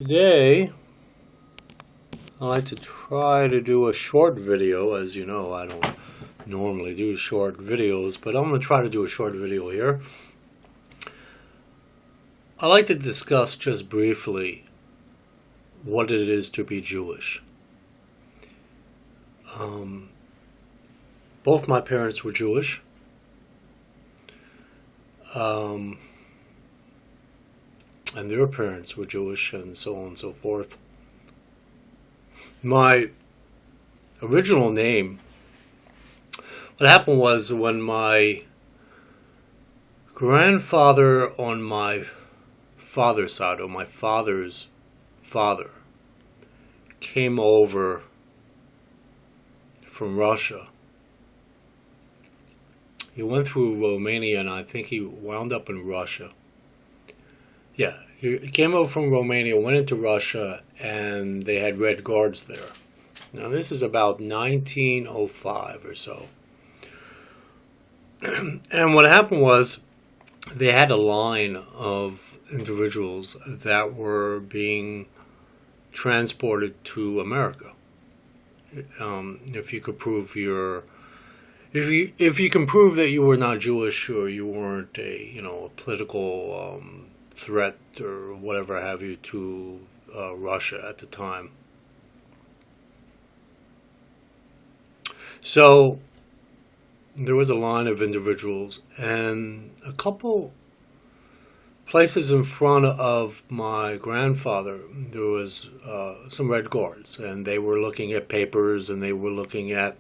Today, I like to try to do a short video. As you know, I don't normally do short videos, but I'm going to try to do a short video here. I like to discuss just briefly what it is to be Jewish. Both my parents were Jewish. And their parents were Jewish, and so on and so forth. My original name, what happened was when my grandfather on my father's side, or my father's father, came over from Russia. He went through Romania, and I think he wound up in Russia. Yeah, he came over from Romania, went into Russia, and they had Red Guards there. Now, this is about 1905 or so. And what happened was they had a line of individuals that were being transported to America. If you could prove if you can prove that you were not Jewish, or you weren't a political threat or whatever have you to Russia at the time. So there was a line of individuals, and a couple places in front of my grandfather there was some Red Guards, and they were looking at papers, and they were looking at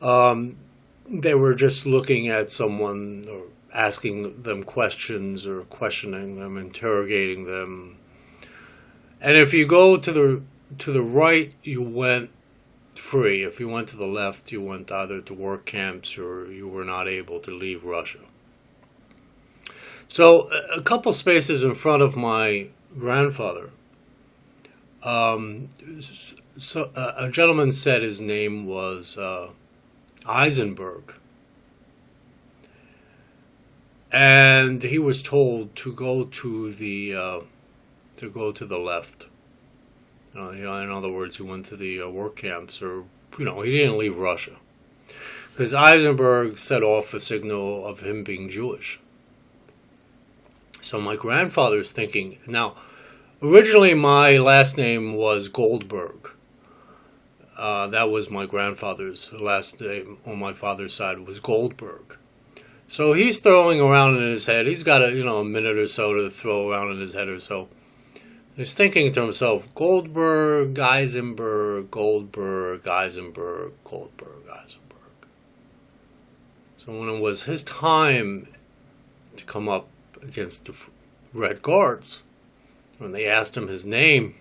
they were just looking at someone, or asking them questions, or questioning them, interrogating them. And if you go to the right, you went free. If you went to the left, you went either to work camps, or you were not able to leave Russia. So a couple spaces in front of my grandfather, so a gentleman said his name was Eisenberg. And he was told to go to the left. In other words, he went to the work camps, or he didn't leave Russia, because Eisenberg set off a signal of him being Jewish. So my grandfather's thinking. Now, originally my last name was Goldberg. That was my grandfather's last name on my father's side, was Goldberg. So he's throwing around in his head. He's got a minute or so to throw around in his head or so. He's thinking to himself, Goldberg, Eisenberg, Goldberg, Eisenberg, Goldberg, Eisenberg. So when it was his time to come up against the Red Guards, when they asked him his name,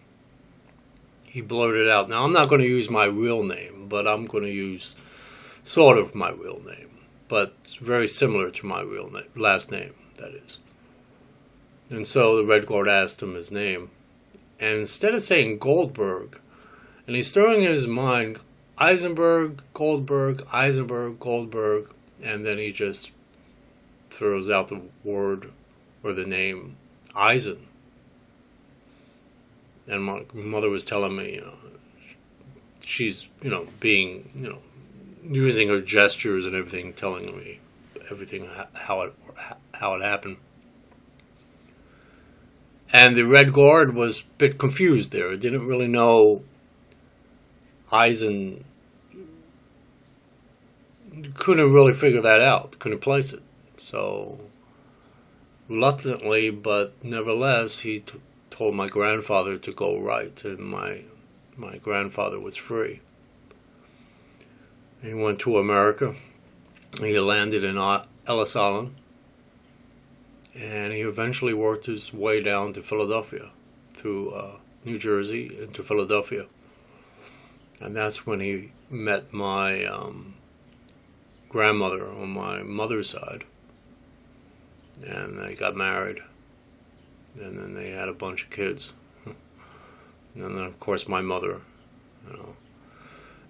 he blurted out. Now, I'm not going to use my real name, but I'm going to use sort of my real name. But it's very similar to my real name, last name, that is. And so the Red Guard asked him his name. And instead of saying Goldberg, and he's throwing in his mind Eisenberg, Goldberg, Eisenberg, Goldberg, and then he just throws out the word or the name Eisen. And my mother was telling me, she's, being, using her gestures and everything, telling me everything, how it happened. And the Red Guard was a bit confused there. It didn't really know Eisen. Couldn't really figure that out. Couldn't place it. So, reluctantly, but nevertheless, he told my grandfather to go right, and my grandfather was free. He went to America. He landed in Ellis Island, and he eventually worked his way down to Philadelphia, through New Jersey into Philadelphia. And that's when he met my grandmother on my mother's side, and they got married, and then they had a bunch of kids. And then, of course, my mother,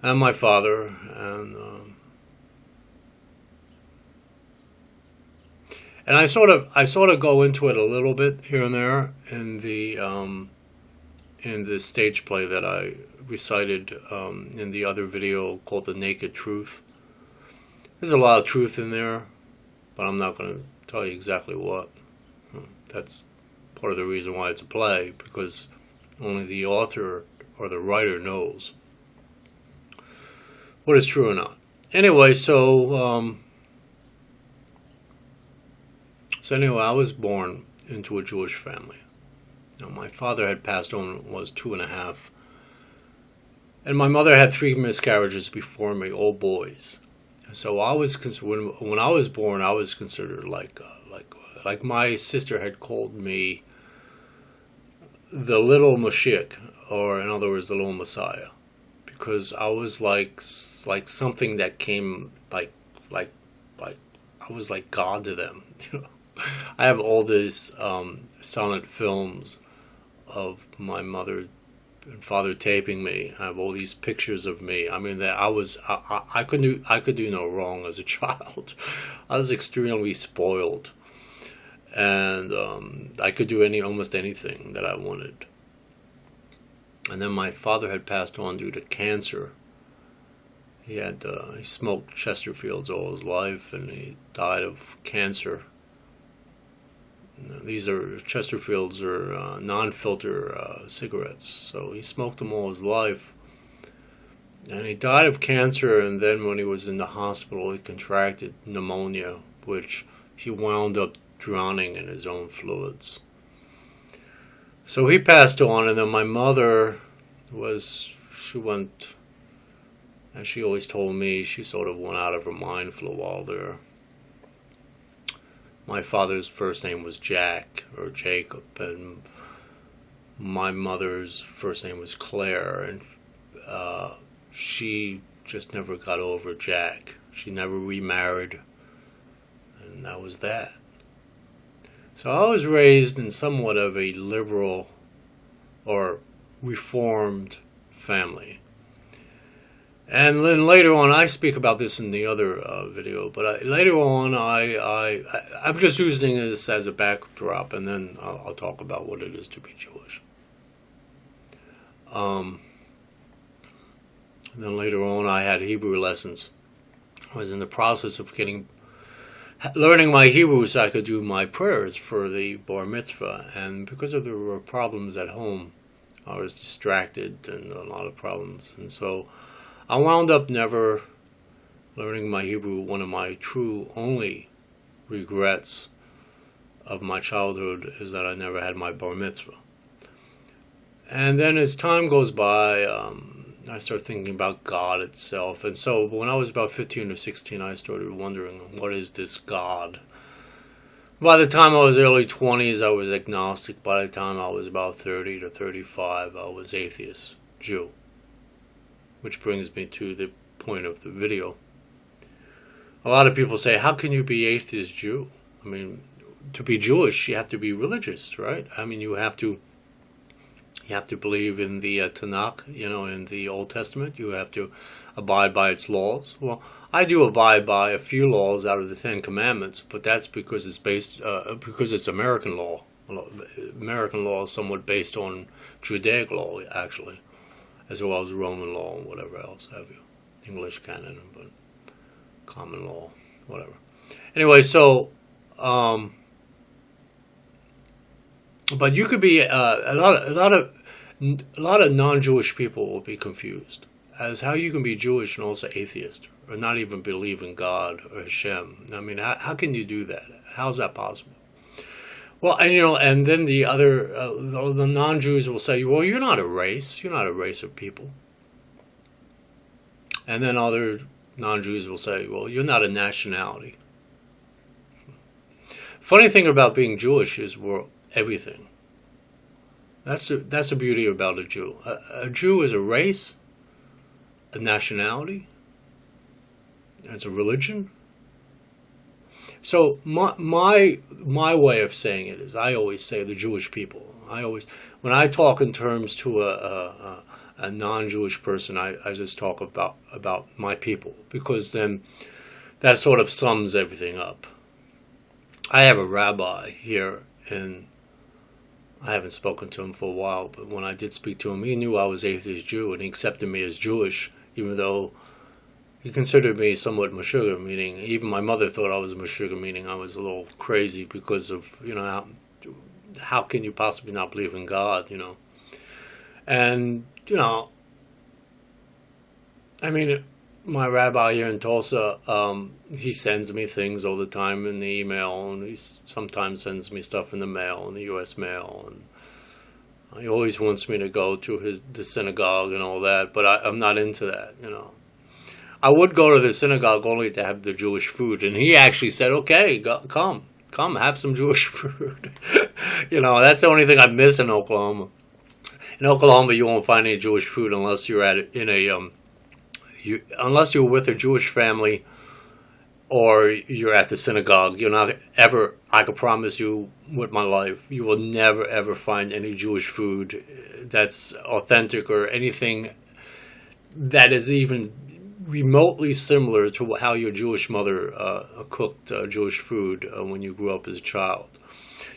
and my father, and I sort of go into it a little bit here and there in the in the stage play that I recited in the other video called The Naked Truth. There's a lot of truth in there, but I'm not going to tell you exactly what. That's part of the reason why it's a play, because only the author or the writer knows what is true or not. Anyway, so anyway, I was born into a Jewish family. Now, my father had passed on when I was 2.5, and my mother had 3 miscarriages before me, all boys. So I was when I was born, I was considered like my sister had called me the little Mashiach, or in other words, the little Messiah, because I was like something that came like I was like God to them. You know, I have all these silent films of my mother and father taping me. I have all these pictures of me. I mean, that I could do no wrong as a child. I was extremely spoiled, and I could do almost anything that I wanted. And then my father had passed on due to cancer. He smoked Chesterfields all his life, and he died of cancer. These are Chesterfields are non-filter cigarettes, so he smoked them all his life. And he died of cancer, and then when he was in the hospital, he contracted pneumonia, which he wound up drowning in his own fluids. So he passed on, and then my mother she went, as she always told me, she sort of went out of her mind for a while there. My father's first name was Jack, or Jacob, and my mother's first name was Claire, and she just never got over Jack. She never remarried, and that was that. So I was raised in somewhat of a liberal or reformed family. And then later on, I speak about this in the other video, but later on, I'm just using this as a backdrop, and then I'll talk about what it is to be Jewish. And then later on, I had Hebrew lessons. I was in the process of learning my Hebrew so I could do my prayers for the bar mitzvah, and because there were problems at home, I was distracted and a lot of problems, and so I wound up never learning my Hebrew. One of my true only regrets of my childhood is that I never had my bar mitzvah. And then as time goes by, I start thinking about God itself. And so when I was about 15 or 16, I started wondering, what is this God? By the time I was early 20s, I was agnostic. By the time I was about 30 to 35, I was atheist, Jew. Which brings me to the point of the video. A lot of people say, how can you be atheist Jew? I mean, to be Jewish, you have to be religious, right? I mean, you have to believe in the Tanakh, in the Old Testament. You have to abide by its laws. Well, I do abide by a few laws out of the 10 Commandments, but that's because it's because it's American law. American law is somewhat based on Judaic law, actually, as well as Roman law and whatever else have you. English canon, but common law, whatever. Anyway, so, but you could be, a lot of non-Jewish people will be confused as how you can be Jewish and also atheist, or not even believe in God or Hashem. I mean, how can you do that? How's that possible? Well, and then the non-Jews will say, well, you're not a race. You're not a race of people. And then other non-Jews will say, well, you're not a nationality. Funny thing about being Jewish is we're everything. That's the beauty about a Jew. A Jew is a race, a nationality, it's a religion. So my way of saying it is, I always say the Jewish people. When I talk in terms to a non-Jewish person, I just talk about my people, because then that sort of sums everything up. I have a rabbi here in I haven't spoken to him for a while, but when I did speak to him, he knew I was atheist Jew, and he accepted me as Jewish, even though he considered me somewhat Meshuggah, meaning even my mother thought I was Meshuggah, meaning I was a little crazy because of, how can you possibly not believe in God, And, I mean, my rabbi here in Tulsa, he sends me things all the time in the email, and he sometimes sends me stuff in the mail, in the U.S. mail, and he always wants me to go to the synagogue and all that, but I'm not into that, I would go to the synagogue only to have the Jewish food, and he actually said, okay, come, have some Jewish food. That's the only thing I miss in Oklahoma. In Oklahoma, you won't find any Jewish food unless you're unless you're with a Jewish family or you're at the synagogue. You're not ever, I can promise you with my life, you will never ever find any Jewish food that's authentic or anything that is even remotely similar to how your Jewish mother cooked Jewish food when you grew up as a child.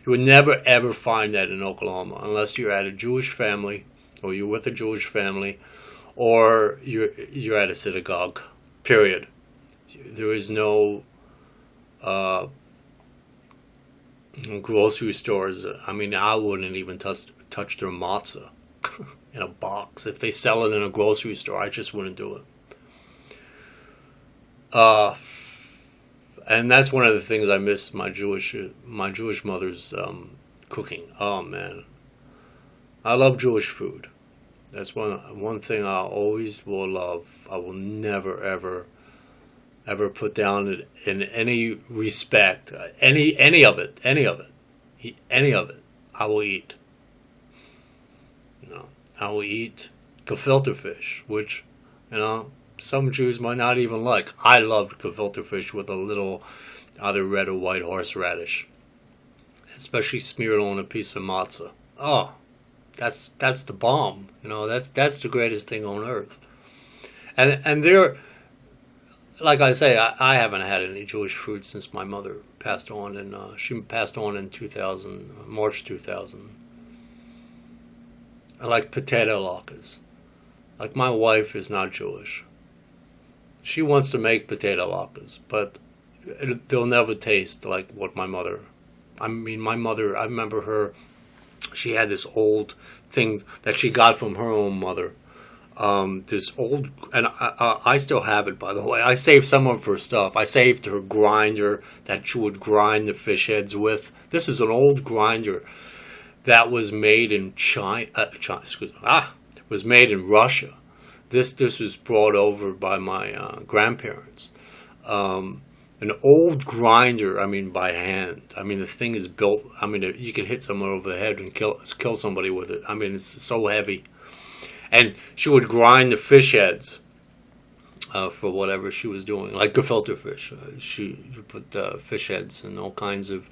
You would never ever find that in Oklahoma unless you're at a Jewish family or you're with a Jewish family or you're at a synagogue, period. There is no grocery stores. I mean, I wouldn't even touch their matzah in a box. If they sell it in a grocery store, I just wouldn't do it. And that's one of the things I miss my Jewish mother's cooking. Oh man, I love Jewish food. That's one thing I always will love. I will never ever put down in any respect. Any of it. I will eat. I will eat gefilte fish, which some Jews might not even like. I loved gefilte fish with a little either red or white horseradish, especially smeared on a piece of matzah. Oh, that's the bomb. That's the greatest thing on earth. And there, like I say, I haven't had any Jewish food since my mother passed on, and she passed on in 2000, March 2000. I like potato latkes. Like, my wife is not Jewish. She wants to make potato latkes, but they'll never taste like what my mother. I mean, my mother, I remember her, she had this old thing that she got from her own mother. This old, and I still have it, by the way. I saved some of her stuff. I saved her grinder that she would grind the fish heads with. This is an old grinder that was made in was made in Russia. This was brought over by my grandparents. An old grinder, by hand. The thing is built, you can hit someone over the head and kill somebody with it. It's so heavy. And she would grind the fish heads for whatever she was doing, like gefilte fish. She put fish heads and all kinds of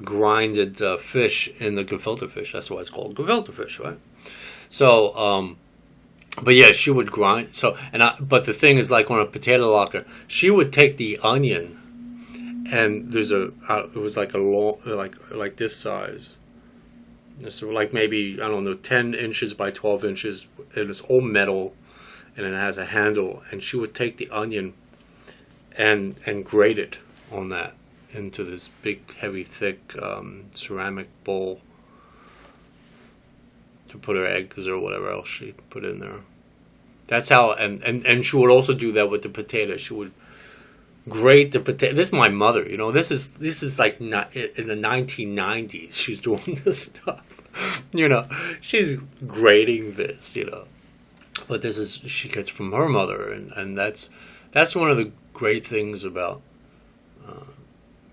grinded fish in the gefilte fish. That's why it's called gefilte fish, right? So, but yeah, she would grind. So, but the thing is, like on a potato latke, she would take the onion, and it was like a long, like this size. So like maybe, 10 inches by 12 inches, and it's all metal, and it has a handle, and she would take the onion and grate it on that into this big, heavy, thick ceramic bowl to put her eggs or whatever else she put in there. That's how, and she would also do that with the potato. She would grate the potato. This is my mother, This is like not in the 1990s. She's doing this stuff, She's grating this, But she gets from her mother, and that's one of the great things about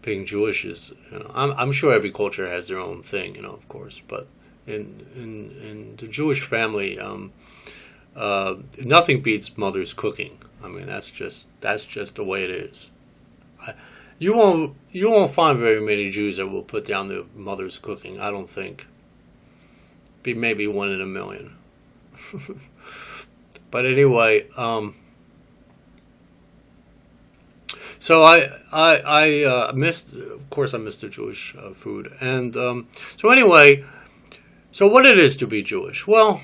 being Jewish is, I'm sure every culture has their own thing, of course, but in the Jewish family, nothing beats mother's cooking. That's just the way it is. You won't find very many Jews that will put down their mother's cooking. I don't think. Be maybe 1 in a million. But anyway, So I missed, of course, I missed the Jewish food. And so anyway, so what it is to be Jewish? Well,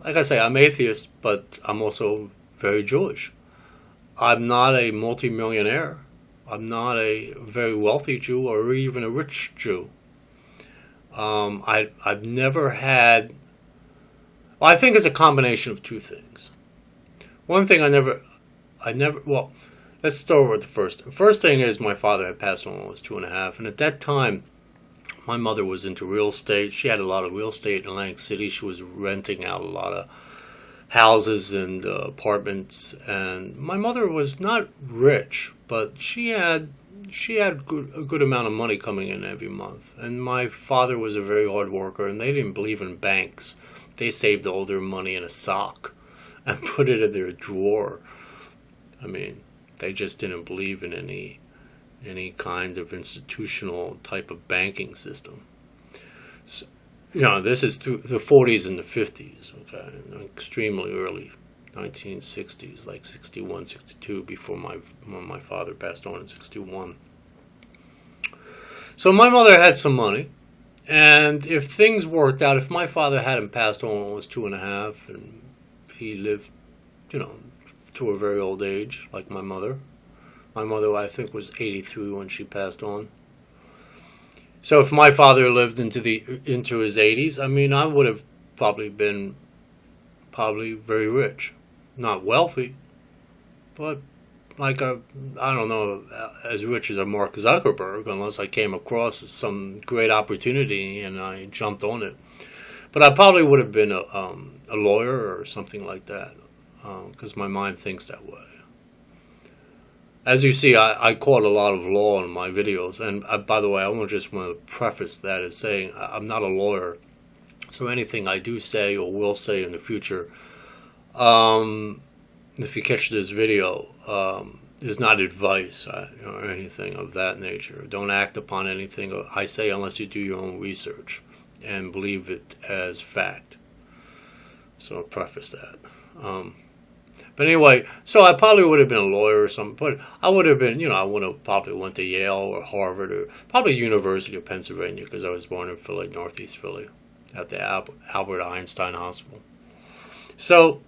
like I say, I'm atheist, but I'm also very Jewish. I'm not a multimillionaire. I'm not a very wealthy Jew or even a rich Jew. I've never had. Well, I think it's a combination of two things. One thing well, let's start with the first. The first thing is my father had passed on when I was 2.5, and at that time, my mother was into real estate. She had a lot of real estate in Atlantic City. She was renting out a lot of houses and apartments, and my mother was not rich, but she had a good amount of money coming in every month. And my father was a very hard worker, and they didn't believe in banks. They saved all their money in a sock and put it in their drawer. I mean, they just didn't believe in any kind of institutional type of banking system. So, this is through the 40s and the 50s, okay, extremely early 1960s, like 61, 62, when my father passed on in 61. So my mother had some money, and if things worked out, if my father hadn't passed on when I was 2.5, and he lived, to a very old age, like my mother. My mother, I think, was 83 when she passed on. So if my father lived into his 80s, I mean, I would have probably been very rich. Not wealthy, but I don't know, as rich as a Mark Zuckerberg, unless I came across some great opportunity and I jumped on it. But I probably would have been a lawyer or something like that, because my mind thinks that way. As you see, I quote a lot of law in my videos, and by the way, I want to preface that as saying I'm not a lawyer, so anything I do say or will say in the future, if you catch this video, is not advice or anything of that nature. Don't act upon anything I say unless you do your own research and believe it as fact. So I'll preface that. But anyway, so I probably would have been a lawyer or something, but I would have been, I would have probably went to Yale or Harvard or probably University of Pennsylvania, because I was born in Philly, Northeast Philly, at the Albert Einstein Hospital. So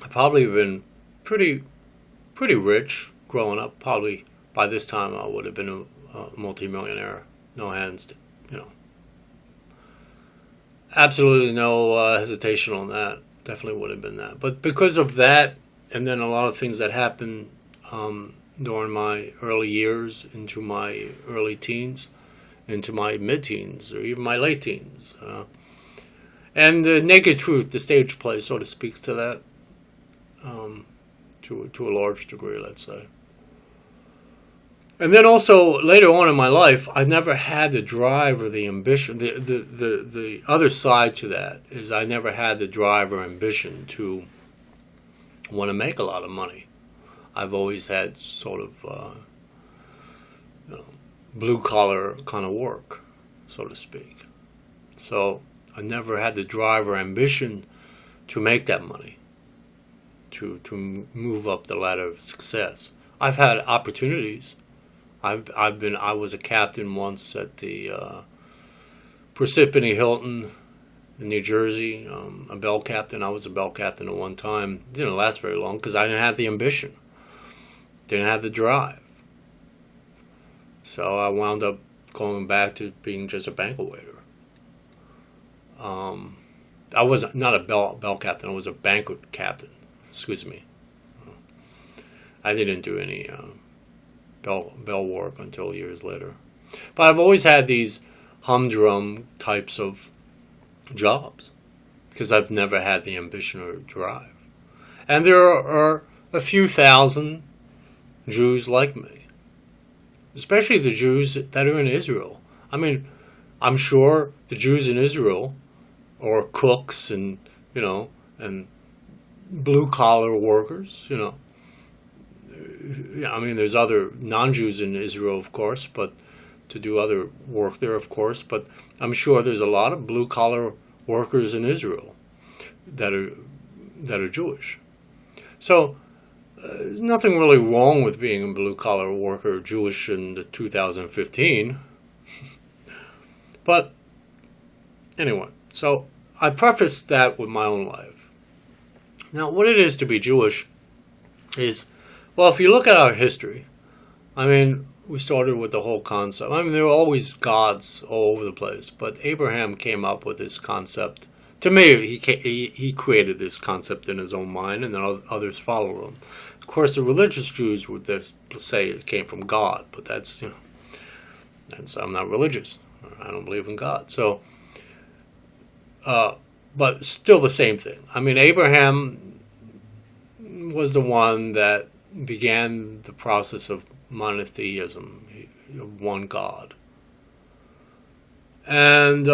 I probably have been pretty rich growing up. Probably by this time I would have been a multimillionaire. No hands, absolutely no hesitation on that. Definitely would have been that. But because of that, and then a lot of things that happened during my early years, into my early teens, into my mid-teens, or even my late teens. And the Naked Truth, the stage play, sort of speaks to that, to a large degree, let's say. And then also, later on in my life, I never had the drive or the ambition. The other side to that is I never had the drive or ambition to want to make a lot of money. I've always had sort of blue-collar kind of work, so to speak. So I never had the drive or ambition to make that money, to move up the ladder of success. I've had opportunities. I was a captain once at the Parsippany Hilton in New Jersey, a bell captain. I was a bell captain at one time. It didn't last very long because I didn't have the ambition, didn't have the drive. So I wound up going back to being just a banquet waiter. I was not a bell captain. I was a banquet captain. Excuse me. I didn't do any bell work until years later. But I've always had these humdrum types of jobs because I've never had the ambition or drive. And there are a few thousand Jews like me, especially the Jews that are in Israel. I mean, I'm sure the Jews in Israel are cooks and blue-collar workers, I mean, there's other non-Jews in Israel, of course, but to do other work there, of course. But I'm sure there's a lot of blue-collar workers in Israel that are Jewish. So There's nothing really wrong with being a blue-collar worker Jewish in 2015. But anyway, so I prefaced that with my own life. Now, what it is to be Jewish is, well, if you look at our history, I mean, we started with the whole concept. I mean, there were always gods all over the place, but Abraham came up with this concept. To me, he created this concept in his own mind, and then others follow him. Of course, the religious Jews would say it came from God, but that's, I'm not religious. I don't believe in God. So, but still the same thing. I mean, Abraham was the one that began the process of monotheism, one God. And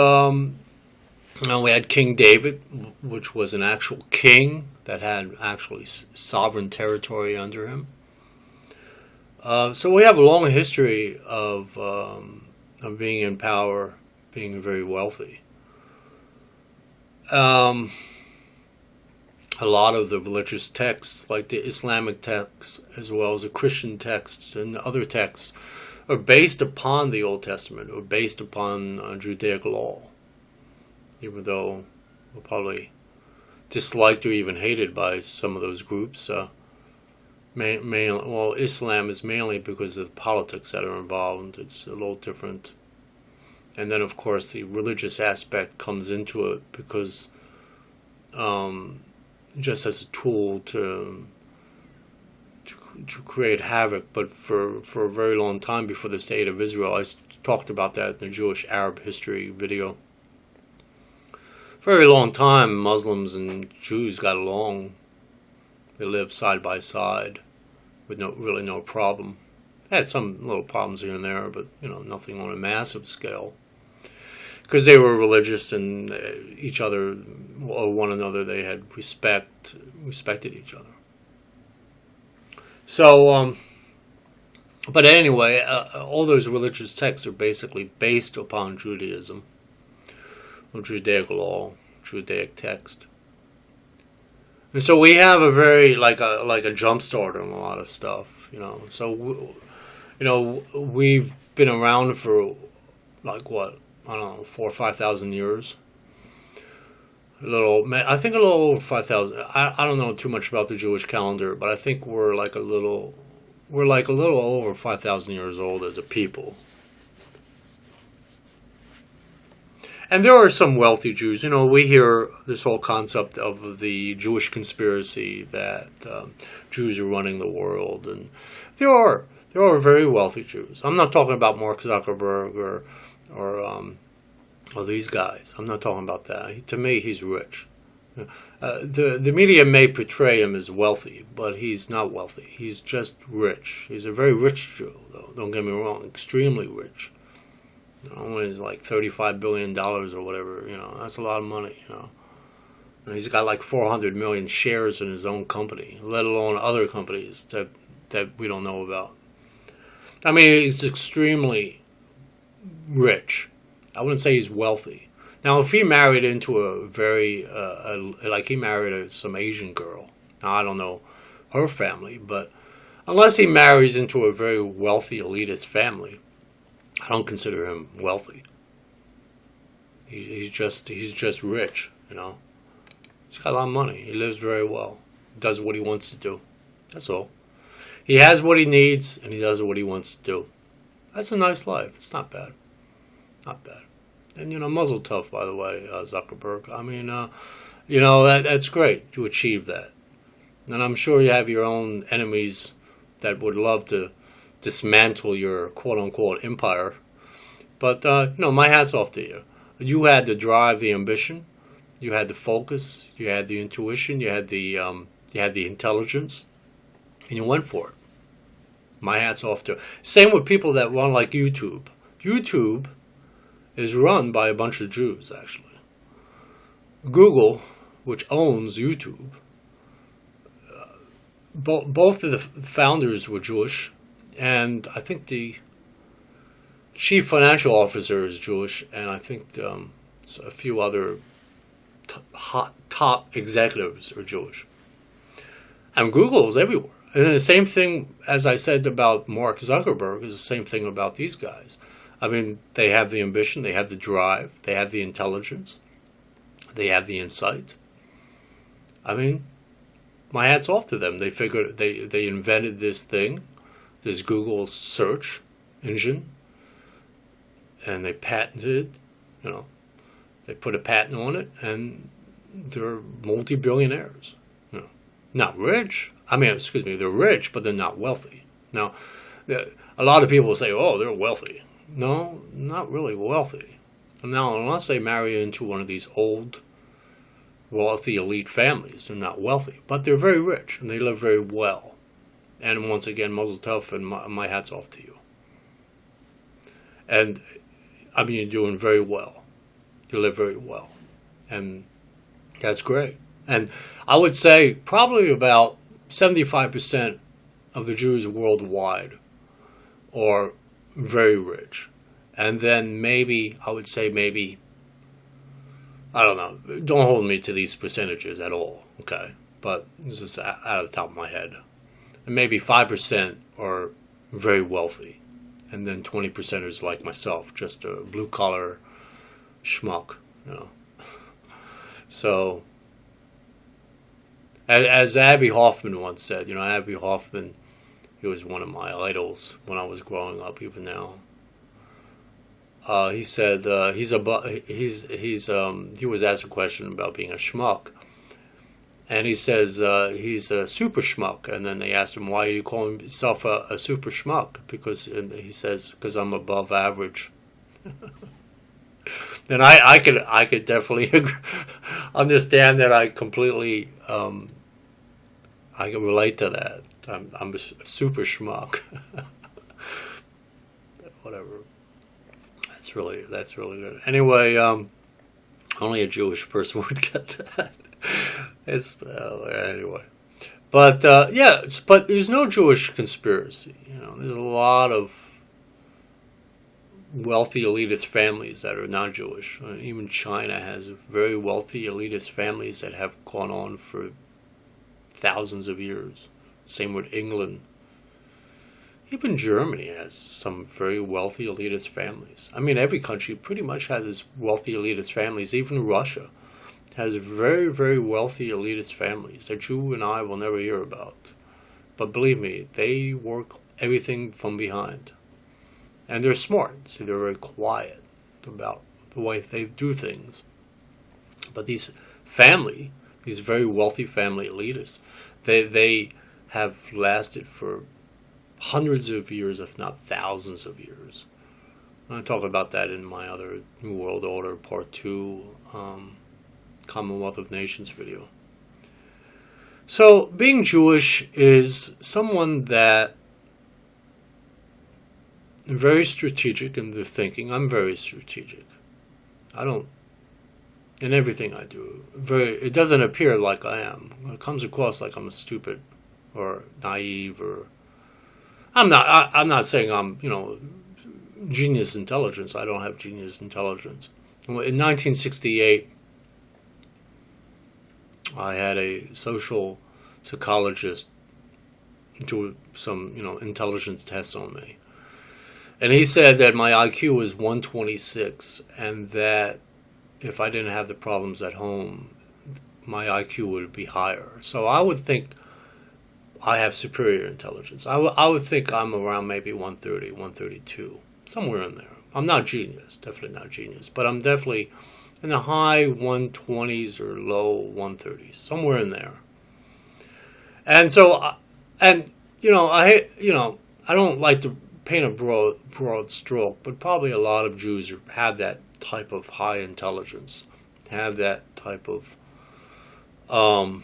we had King David, which was an actual king that had actually sovereign territory under him. So we have a long history of being in power, being very wealthy. A lot of the religious texts, like the Islamic texts, as well as the Christian texts and other texts, are based upon the Old Testament, or based upon Judaic law, even though we're probably disliked or even hated by some of those groups. Islam is mainly because of the politics that are involved. It's a little different. And then, of course, the religious aspect comes into it because just as a tool to create havoc. But for a very long time before the State of Israel, I talked about that in the Jewish Arab history video. Very long time, Muslims and Jews got along. They lived side by side with no problem. They had some little problems here and there, but nothing on a massive scale. Because they were religious and each other, or one another, they had respected each other. So, but anyway, all those religious texts are basically based upon Judaism, or Judaic law, Judaic text. And so we have a very, like a jump starter on a lot of stuff, So, we've been around for, like, what? I don't know, 4,000 or 5,000 years. I think a little over 5,000. I don't know too much about the Jewish calendar, but I think we're like a little over 5,000 years old as a people. And there are some wealthy Jews. We hear this whole concept of the Jewish conspiracy that Jews are running the world, and there are very wealthy Jews. I'm not talking about Mark Zuckerberg or these guys. I'm not talking about that. To me, he's rich. The media may portray him as wealthy, but he's not wealthy. He's just rich. He's a very rich Jew, though. Don't get me wrong, extremely rich. He's like $35 billion or whatever. That's a lot of money. And he's got like 400 million shares in his own company, let alone other companies that we don't know about. I mean, he's extremely rich. I wouldn't say he's wealthy. Now, if he married into a very, like he married some Asian girl. Now, I don't know her family, but unless he marries into a very wealthy elitist family, I don't consider him wealthy. He's just rich, He's got a lot of money. He lives very well. Does what he wants to do. That's all. He has what he needs, and he does what he wants to do. That's a nice life. It's not bad. Not bad. And, muzzle tough, by the way, Zuckerberg. I mean, that's great. You achieve that. And I'm sure you have your own enemies that would love to dismantle your quote-unquote empire. But, my hat's off to you. You had the drive, the ambition. You had the focus. You had the intuition. You had the intelligence. And you went for it. My hat's off to you. Same with people that run like YouTube. YouTube is run by a bunch of Jews, actually. Google, which owns YouTube, both of the founders were Jewish, and I think the chief financial officer is Jewish, and I think a few other top executives are Jewish. And Google is everywhere. And then the same thing, as I said about Mark Zuckerberg, is the same thing about these guys. I mean, they have the ambition, they have the drive, they have the intelligence, they have the insight. I mean, my hat's off to them. They figured they invented this thing, this Google search engine, and they patented, you know, they put a patent on it, and they're multi-billionaires. You know, not rich. I mean, excuse me, they're rich, but they're not wealthy. Now, a lot of people say, "Oh, they're wealthy." No, not really wealthy. Now, unless they marry into one of these old, wealthy elite families, they're not wealthy, but they're very rich and they live very well. And once again, Mazel Tov, and my hat's off to you. And I mean, you're doing very well. You live very well, and that's great. And I would say probably about 75% of the Jews worldwide are very rich. And then maybe, I would say maybe, I don't know, don't hold me to these percentages at all, okay? But it's just out of the top of my head. And maybe 5% are very wealthy. And then 20% is like myself, just a blue-collar schmuck, you know. So, as Abby Hoffman once said, you know, Abby Hoffman, he was one of my idols when I was growing up, even now. He said he was asked a question about being a schmuck, and he says he's a super schmuck. And then they asked him, why are you calling yourself a super schmuck? And he says, because I'm above average. And I could definitely understand that. I completely I can relate to that. I'm a super schmuck. Whatever. That's really good. Anyway, only a Jewish person would get that. Anyway, but but there's no Jewish conspiracy. You know, there's a lot of wealthy elitist families that are not Jewish. Even China has very wealthy elitist families that have gone on for thousands of years. Same with England. Even Germany has some very wealthy elitist families. I mean, every country pretty much has its wealthy elitist families. Even Russia has very, very wealthy elitist families that you and I will never hear about. But believe me, they work everything from behind. And they're smart. See, they're very quiet about the way they do things. But these very wealthy family elitists, they have lasted for hundreds of years, if not thousands of years. I talk about that in my other New World Order Part 2 Commonwealth of Nations video. So being Jewish is someone that very strategic in their thinking. I'm very strategic. In everything I do, it doesn't appear like I am. It comes across like I'm stupid or naive, or I'm not saying I'm, genius intelligence. I don't have genius intelligence. In 1968, I had a social psychologist do some, intelligence tests on me. And he said that my IQ was 126, and that if I didn't have the problems at home, my IQ would be higher. So I would think I have superior intelligence. I would think I'm around maybe 130, 132, somewhere in there. I'm not genius, definitely not genius, but I'm definitely in the high 120s or low 130s, somewhere in there. And so, I don't like to paint a broad stroke, but probably a lot of Jews have that type of high intelligence, have that type of above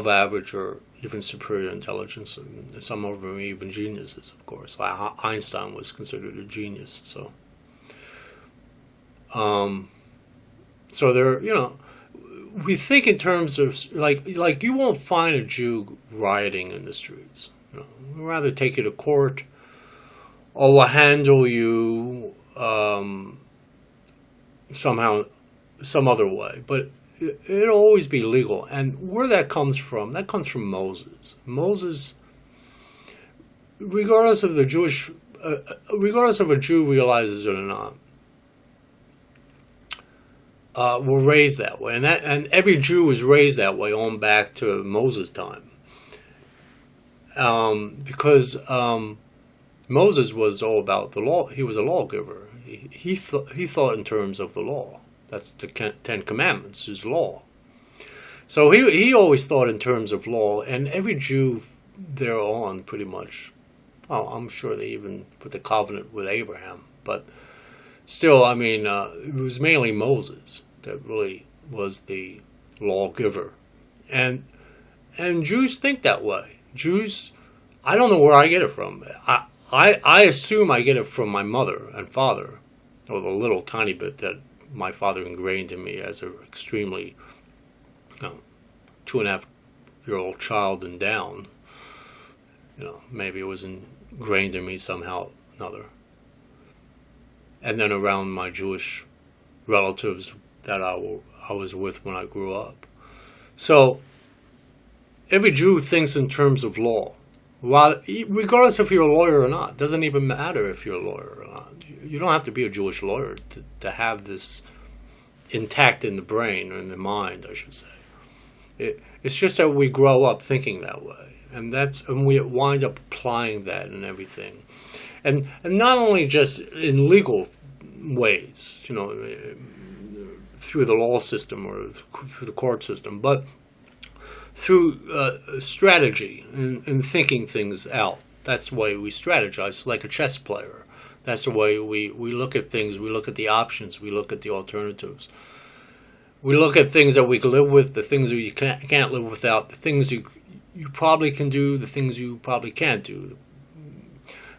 average or even superior intelligence. And some of them are even geniuses, of course. Einstein was considered a genius. So they're, we think in terms of like you won't find a Jew rioting in the streets. We'd rather take you to court, or we'll handle you somehow, some other way. But it'll always be legal. And where that comes from Moses. Moses, regardless of regardless of a Jew realizes it or not, were raised that way, and every Jew was raised that way on back to Moses' time, because Moses was all about the law. He was a lawgiver. He thought in terms of the law. That's the Ten Commandments, is law. So he always thought in terms of law, and every Jew thereon pretty much. Oh, I'm sure they even put the covenant with Abraham, but still, I mean, it was mainly Moses that really was the lawgiver, and Jews think that way. Jews, I don't know where I get it from. I assume I get it from my mother and father, or the little tiny bit that my father ingrained in me as an extremely 2.5-year-old child and down. Maybe it was ingrained in me somehow or another. And then around my Jewish relatives that I was with when I grew up. So every Jew thinks in terms of law. Regardless if you're a lawyer or not. It doesn't even matter if you're a lawyer or not. You don't have to be a Jewish lawyer to have this intact in the brain, or in the mind, I should say. It's just that we grow up thinking that way. And we wind up applying that in everything. And not only just in legal ways, through the law system or through the court system, but through strategy and thinking things out. That's the way we strategize, like a chess player. That's the way we look at things. We look at the options. We look at the alternatives. We look at things that we can live with, the things that you can't live without, the things you probably can do, the things you probably can't do,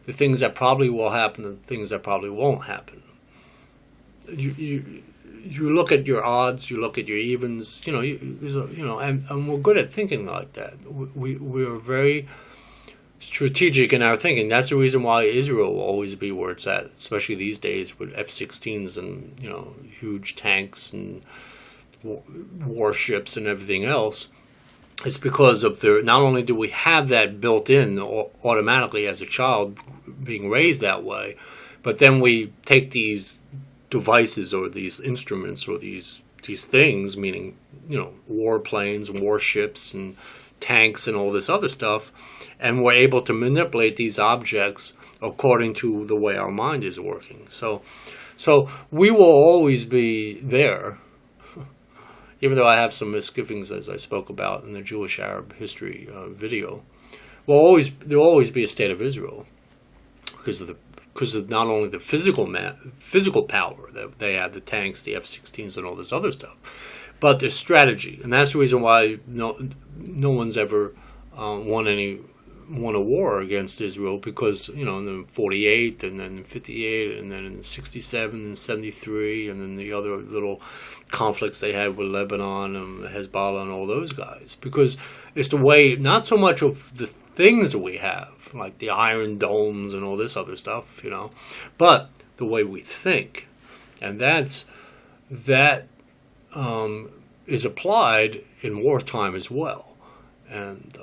the things that probably will happen, and the things that probably won't happen. You look at your odds, you look at your evens, and we're good at thinking like that. We're very strategic in our thinking. That's the reason why Israel will always be where it's at, especially these days with F-16s and huge tanks and warships and everything else. It's because of not only do we have that built in automatically as a child being raised that way, but then we take these devices or these instruments or these things, meaning warplanes and warships and tanks and all this other stuff, and we're able to manipulate these objects according to the way our mind is working. So we will always be there, even though I have some misgivings, as I spoke about in the Jewish Arab history video. There will always be a state of Israel because of not only the physical power that they have, the tanks, the F-16s, and all this other stuff, but the strategy. And that's the reason why no one's ever won a war against Israel, because in 48 and then 58 and then in 67 and 73 and then the other little conflicts they had with Lebanon and Hezbollah and all those guys, because it's the way, not so much of the things that we have, like the iron domes and all this other stuff, but the way we think. And that is applied in wartime as well. And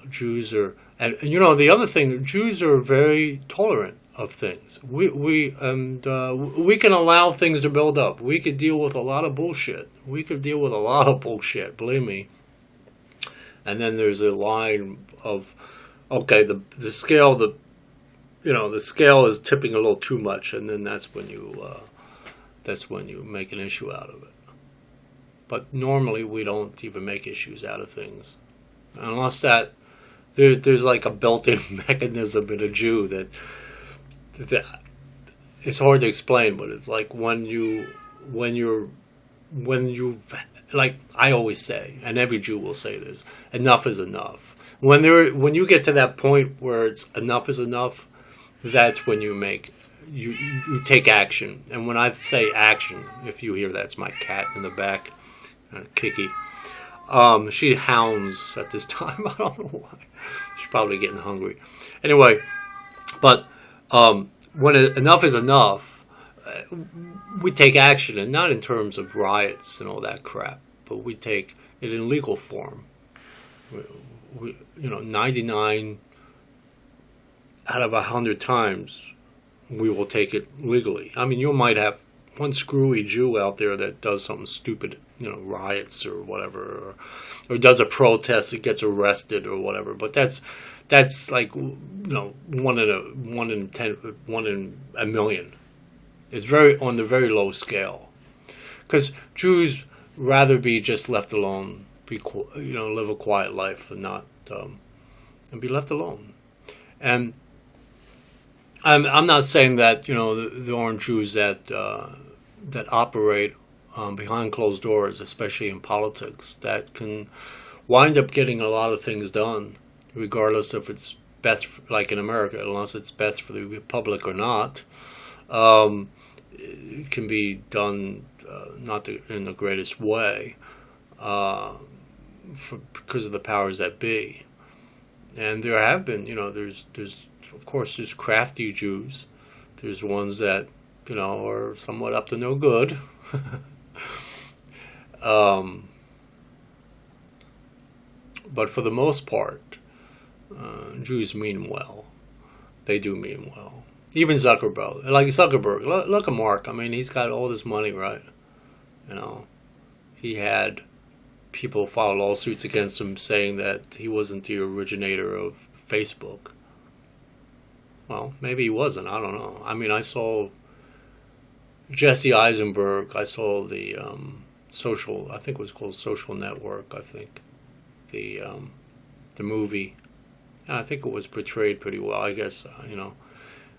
Jews are, and the other thing, Jews are very tolerant of things. We can allow things to build up. We could deal with a lot of bullshit. Believe me. And then there's a line of, okay, the scale, the scale is tipping a little too much, and then that's when you make an issue out of it. But normally we don't even make issues out of things, unless that there's like a built-in mechanism in a Jew that it's hard to explain, but it's like when you like I always say, and every Jew will say this, enough is enough. When you get to that point where it's enough is enough, that's when you take action. And when I say action, if you hear that's my cat in the back, Kiki. She hounds at this time. I don't know why. She's probably getting hungry. Anyway, but when enough is enough, we take action, and not in terms of riots and all that crap, but we take it in legal form. 99 out of 100 times, we will take it legally. I mean, you might have one screwy Jew out there that does something stupid, riots or whatever, or does a protest that gets arrested or whatever. But that's like, one in a million. It's very on the very low scale, because Jews rather be just left alone, live a quiet life and not and be left alone. And I'm not saying that there aren't Jews that operate behind closed doors, especially in politics, that can wind up getting a lot of things done, regardless if it's best, like in America, unless it's best for the republic or not. It can be done not in the greatest way because of the powers that be. And there have been, there's of course, there's crafty Jews. There's ones that, are somewhat up to no good. But for the most part, Jews mean well. They do mean well. Even Zuckerberg. Like Zuckerberg. Look at Mark. I mean, he's got all this money, right? He had people file lawsuits against him saying that he wasn't the originator of Facebook. Well, maybe he wasn't. I don't know. I mean, I saw Jesse Eisenberg. I saw the I think it was called Social Network, I think. The movie. And I think it was portrayed pretty well. I guess,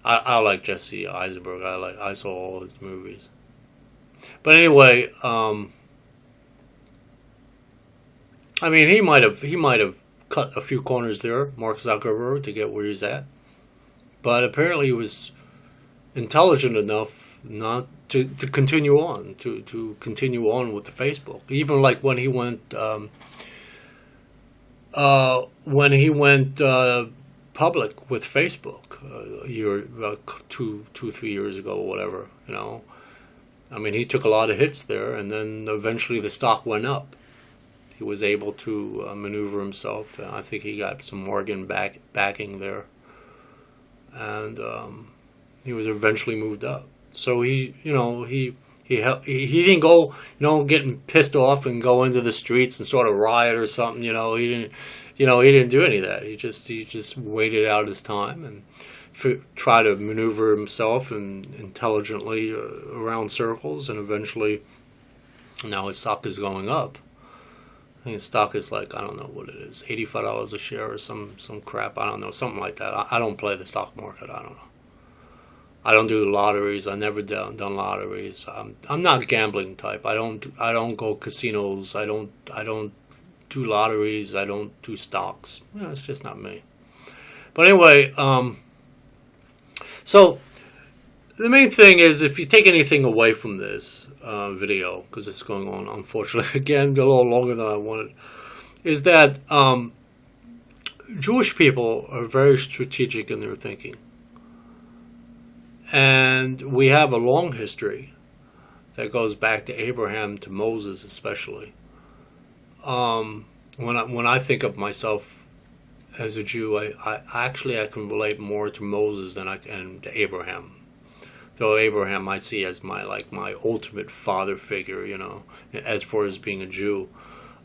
I like Jesse Eisenberg. I saw all his movies. But anyway, I mean, he might have cut a few corners there, Mark Zuckerberg, to get where he's at. But apparently he was intelligent enough not to continue on, to continue on with the Facebook. Even like when he went public with Facebook a year, about 2-3 years ago, or whatever. I mean, he took a lot of hits there, and then eventually the stock went up. He was able to maneuver himself. I think he got some Morgan backing there, and he was eventually moved up. So he didn't go, getting pissed off and go into the streets and sort of riot or something. He didn't do any of that. He just waited out his time and try to maneuver himself and intelligently around circles, and eventually now his stock is going up. I think his stock is like, I don't know what it is, $85 a share or some crap. I don't know, something like that. I don't play the stock market. I don't know. I don't do lotteries. I never done lotteries. I'm not a gambling type. I don't go casinos. I don't do lotteries. I don't do stocks. It's just not me. But anyway, so the main thing is, if you take anything away from this video, because it's going on, unfortunately, again, a little longer than I wanted, is that Jewish people are very strategic in their thinking. And we have a long history that goes back to Abraham, to Moses especially. When I think of myself as a Jew, I can relate more to Moses than I can to Abraham. Though Abraham I see as my ultimate father figure, as far as being a Jew.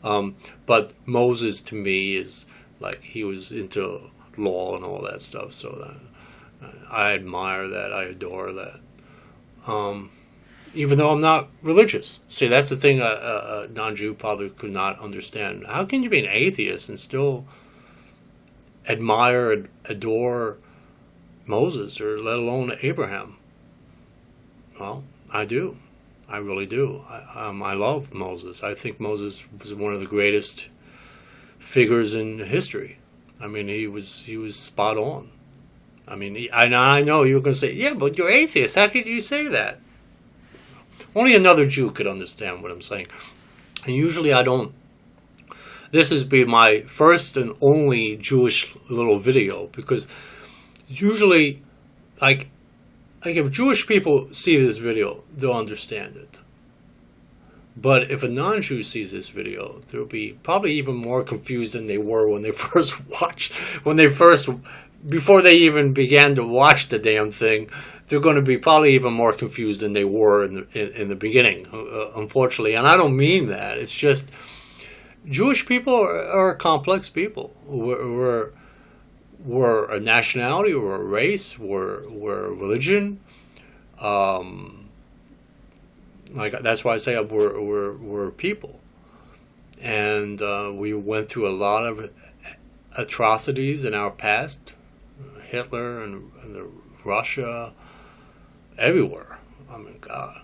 But Moses to me is like, he was into law and all that stuff, so I admire that, I adore that. Even though I'm not religious. See, that's the thing a non-Jew probably could not understand. How can you be an atheist and still admire and adore Moses, or let alone Abraham? Well, I do. I really do. I love Moses. I think Moses was one of the greatest figures in history. I mean, he was spot on. I mean, I know you were going to say, yeah, but you're atheist. How could you say that? Only another Jew could understand what I'm saying. And usually I don't. This has been my first and only Jewish little video, because usually, like, like if Jewish people see this video, they'll understand it. But if a non-Jew sees this video, they'll be probably even more confused than they were when they first before they even began to watch the damn thing. They're going to be probably even more confused than they were in the beginning, unfortunately. And I don't mean that. It's just Jewish people are complex people. We're a nationality, we're a race, we're a religion. Like that's why I say we're people, and we went through a lot of atrocities in our past, Hitler and Russia, everywhere. I mean, God,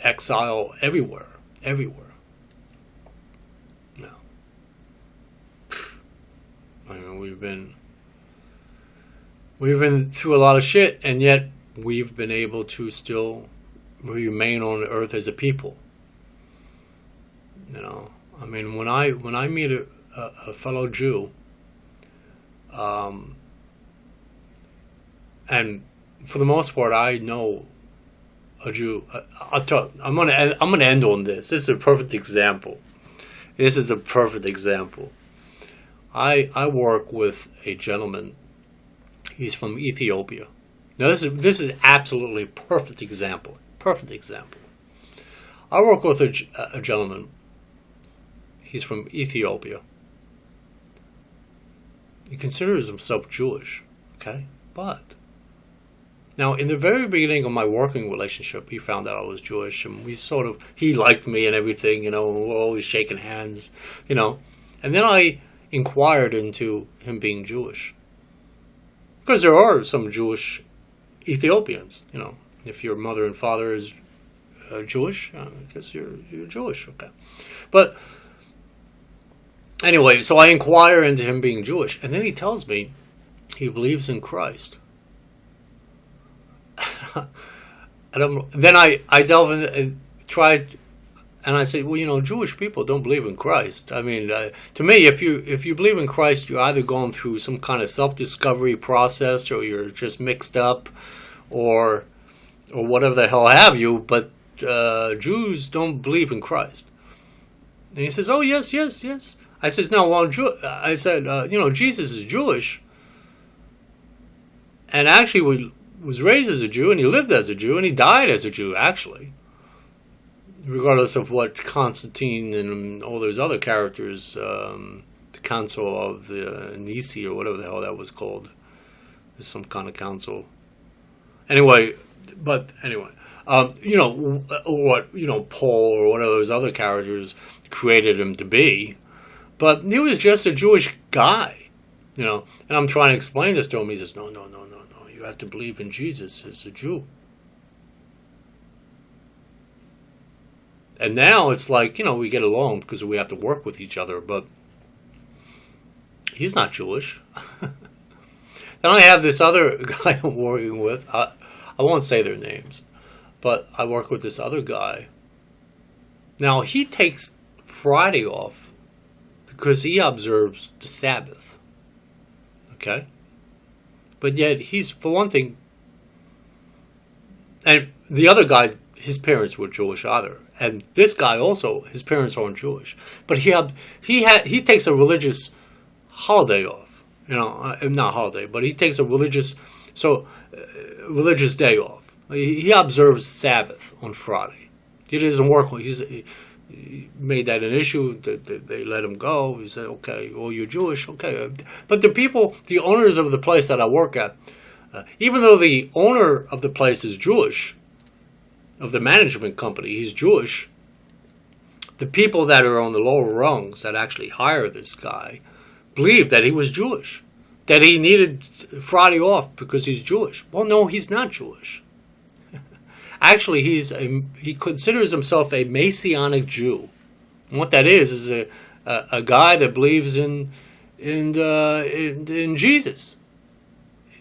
exile everywhere. No, I mean we've been through a lot of shit, and yet we've been able to still remain on earth as a people. You know, I mean, when I meet a fellow Jew, and for the most part, I know a Jew. I'm gonna end on this. This is a perfect example. I work with a gentleman. He's from Ethiopia. Now this is absolutely perfect example. I work with a gentleman. He's from Ethiopia. He considers himself Jewish, okay? But now, in the very beginning of my working relationship, he found out I was Jewish, and he liked me and everything, you know, and we're always shaking hands, you know. And then I inquired into him being Jewish. Because there are some Jewish Ethiopians, you know. If your mother and father is Jewish, I guess you're Jewish, okay. But anyway, so I inquire into him being Jewish, and then he tells me he believes in Christ. Then I delve in and try, and I say, well, you know, Jewish people don't believe in Christ. I mean, to me, if you believe in Christ, you're either going through some kind of self-discovery process, or you're just mixed up, or whatever the hell have you. But Jews don't believe in Christ. And he says, oh yes. I says, no, well, I said, you know, Jesus is Jewish, and actually was raised as a Jew, and he lived as a Jew, and he died as a Jew, actually. Regardless of what Constantine and all those other characters, the Council of the Nicaea, or whatever the hell that was called. There's some kind of council. Anyway, you know, what, you know, Paul or one of those other characters created him to be. But he was just a Jewish guy, you know. And I'm trying to explain this to him. He says, no. You have to believe in Jesus as a Jew. And now it's like, you know, we get along because we have to work with each other. But he's not Jewish. Then I have this other guy I'm working with. I won't say their names. But I work with this other guy. Now, he takes Friday off because he observes the Sabbath. Okay? But yet, he's, for one thing, and the other guy, his parents were Jewish either. And this guy also, his parents aren't Jewish. But he takes a religious holiday off. You know, not holiday, but he takes a religious day off. He observes Sabbath on Friday. He doesn't work. He made that an issue. They let him go. He said, okay, well, you're Jewish. Okay. But the owners of the place that I work at, even though the owner of the place is Jewish, of the management company, he's Jewish, the people that are on the lower rungs that actually hire this guy believed that he was Jewish, that he needed Friday off because he's Jewish. Well, no, he's not Jewish. Actually, he considers himself a Messianic Jew. And what that is a guy that believes in Jesus.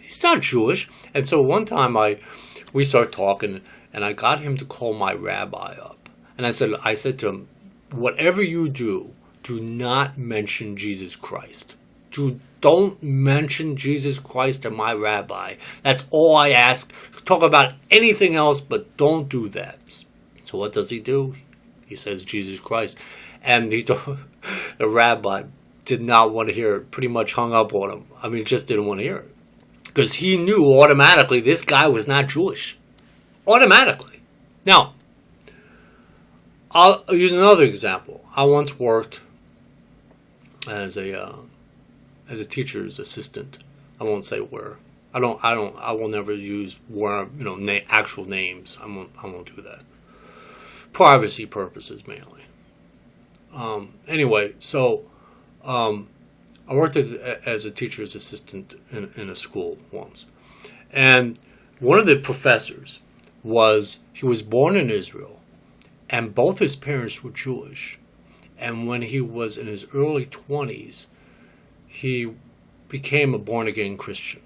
He's not Jewish. And so one time we started talking, and I got him to call my rabbi up. And I said to him, whatever you do, do not mention Jesus Christ. Don't mention Jesus Christ to my rabbi. That's all I ask. Talk about anything else, but don't do that. So what does he do? He says Jesus Christ. And the rabbi did not want to hear it. Pretty much hung up on him. I mean, just didn't want to hear it. Because he knew automatically this guy was not Jewish. Automatically. Now, I'll use another example. I once worked as a teacher's assistant. I won't say where. I will never use where, actual names. I won't do that. Privacy purposes mainly. Anyway, so I worked as a teacher's assistant in a school once, and one of the professors he was born in Israel, and both his parents were Jewish, and when he was in his early 20s, he became a born-again Christian.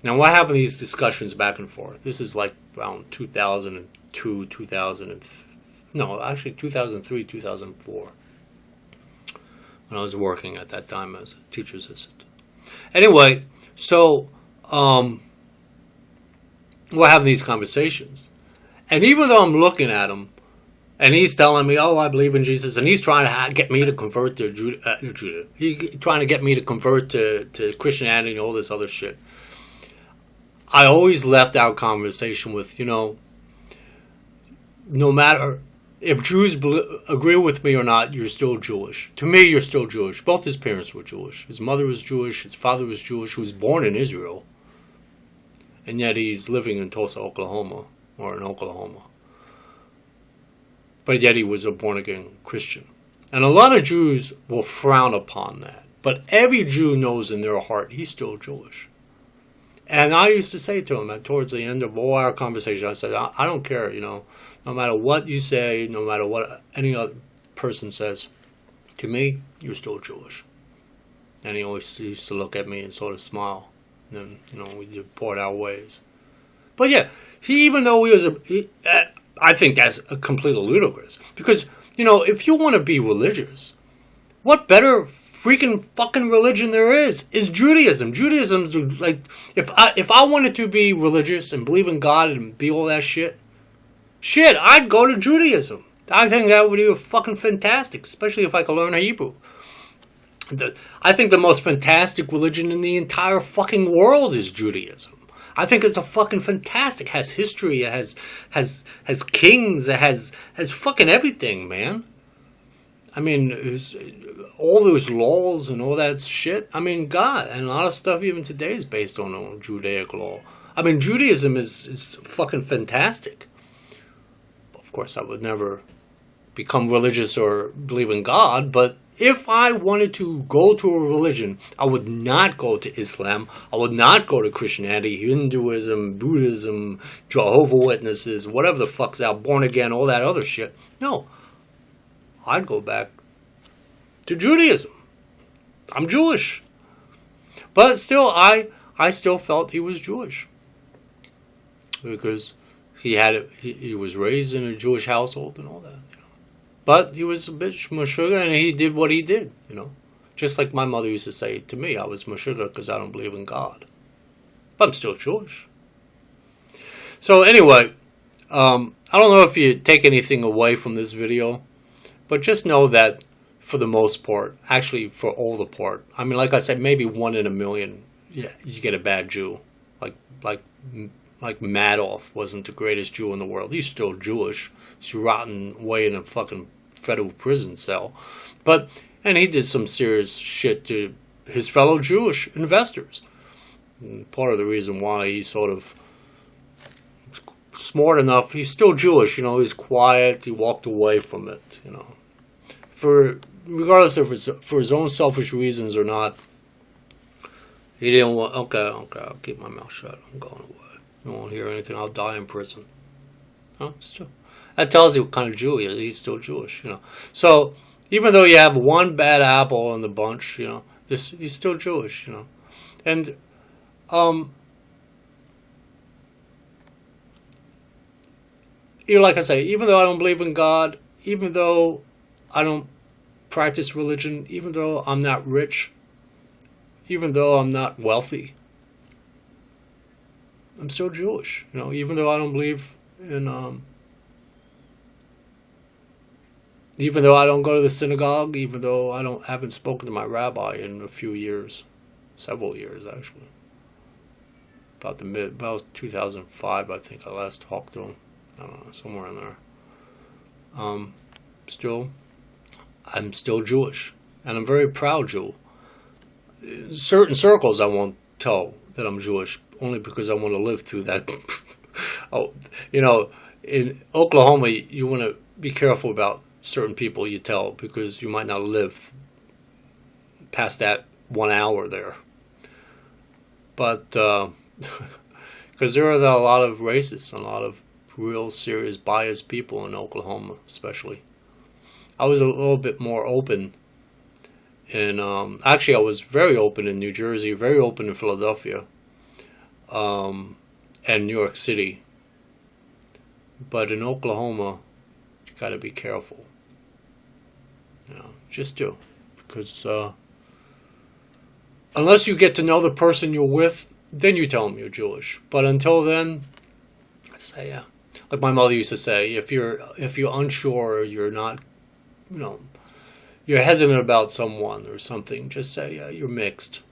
Now, what happened in these discussions back and forth? This is like around 2002, 2003, 2004, when I was working at that time as a teacher's assistant. Anyway, so we're having these conversations, and even though I'm looking at him, and he's telling me, "Oh, I believe in Jesus," and he's trying to get me to convert to Judah. He's trying to get me to convert to Christianity and all this other shit. I always left our conversation with, no matter if Jews agree with me or not, you're still Jewish. To me, you're still Jewish. Both his parents were Jewish. His mother was Jewish. His father was Jewish. He was born in Israel, and yet he's living in Tulsa, Oklahoma, or in Oklahoma. But yet he was a born-again Christian. And a lot of Jews will frown upon that. But every Jew knows in their heart he's still Jewish. And I used to say to him towards the end of all our conversation, I said, I don't care, no matter what you say, no matter what any other person says, to me, you're still Jewish. And he always used to look at me and sort of smile. And then, we depart our ways. But yeah, even though he was I think that's completely ludicrous. Because, if you want to be religious, what better freaking fucking religion there is Judaism. Judaism's like, if I wanted to be religious and believe in God and be all that shit, I'd go to Judaism. I think that would be fucking fantastic, especially if I could learn Hebrew. I think the most fantastic religion in the entire fucking world is Judaism. I think it's a fucking fantastic. It has history. It has kings. It has fucking everything, man. I mean, all those laws and all that shit. I mean, God, and a lot of stuff even today is based on Judaic law. I mean, Judaism is fucking fantastic. Of course, I would never become religious or believe in God, but if I wanted to go to a religion, I would not go to Islam. I would not go to Christianity, Hinduism, Buddhism, Jehovah's Witnesses, whatever the fuck's out, born again, all that other shit. No. I'd go back to Judaism. I'm Jewish. But still, I still felt he was Jewish. Because he was raised in a Jewish household and all that. But he was a bitch Meshuggah, and he did what he did, Just like my mother used to say to me, I was Meshuggah because I don't believe in God. But I'm still Jewish. So anyway, I don't know if you take anything away from this video, but just know that for the most part, actually for all the part, I mean, like I said, maybe 1 in a million, yeah, you get a bad Jew. Like Madoff wasn't the greatest Jew in the world. He's still Jewish. He's rotten away in a fucking federal prison cell. And he did some serious shit to his fellow Jewish investors. And part of the reason why he's sort of smart enough, he's still Jewish, he's quiet, he walked away from it, regardless if it's for his own selfish reasons or not. He didn't want, okay, I'll keep my mouth shut, I'm going away. You won't hear anything, I'll die in prison. It's true. That tells you what kind of Jew he is. He's still Jewish, So, even though you have one bad apple in the bunch, he's still Jewish, And, like I say, even though I don't believe in God, even though I don't practice religion, even though I'm not rich, even though I'm not wealthy, I'm still Jewish. You know, even though I don't believe in, even though I don't go to the synagogue, even though haven't spoken to my rabbi in a few years, several years actually. About 2005, I think I last talked to him. I don't know, somewhere in there. I'm still Jewish, and I'm a very proud Jew. In certain circles, I won't tell that I'm Jewish, only because I want to live through that. Oh, you know, in Oklahoma, you want to be careful about certain people you tell, because you might not live past that 1 hour there. But because there are a lot of racists, a lot of real serious biased people in Oklahoma, especially. I was a little bit more open in, actually I was very open in New Jersey, very open in Philadelphia, and New York City. But in Oklahoma, you got to be careful. You know, just do, because unless you get to know the person you're with, then you tell them you're Jewish. But until then, I say, yeah. Like my mother used to say, if you're unsure, or you're not, you know, you're hesitant about someone or something, just say, yeah, you're mixed.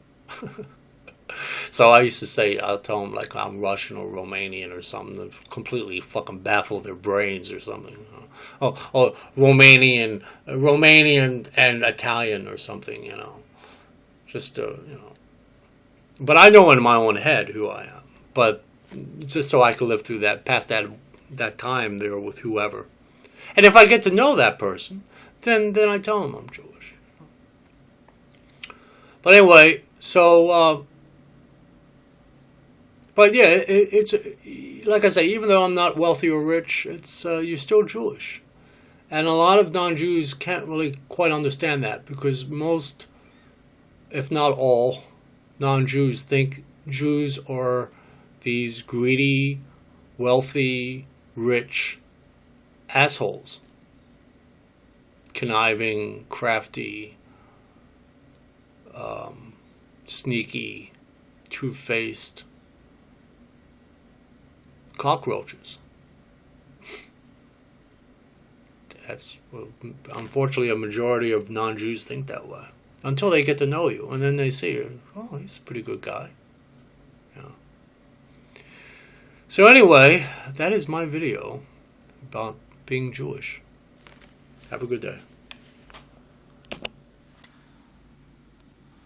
So I used to say, I'll tell them like I'm Russian or Romanian or something to completely fucking baffle their brains or something. Oh, Romanian and Italian or something, you know. Just you know. But I know in my own head who I am. But just so I could live through that, past that time there with whoever. And if I get to know that person, then I tell them I'm Jewish. But anyway, so, but yeah, it's like I say, even though I'm not wealthy or rich, it's you're still Jewish. And a lot of non-Jews can't really quite understand that, because most, if not all, non-Jews think Jews are these greedy, wealthy, rich assholes. Conniving, crafty, sneaky, two-faced cockroaches. That's, well, unfortunately, a majority of non-Jews think that way. Until they get to know you, and then they see you, oh, he's a pretty good guy. Yeah. So anyway, that is my video about being Jewish. Have a good day.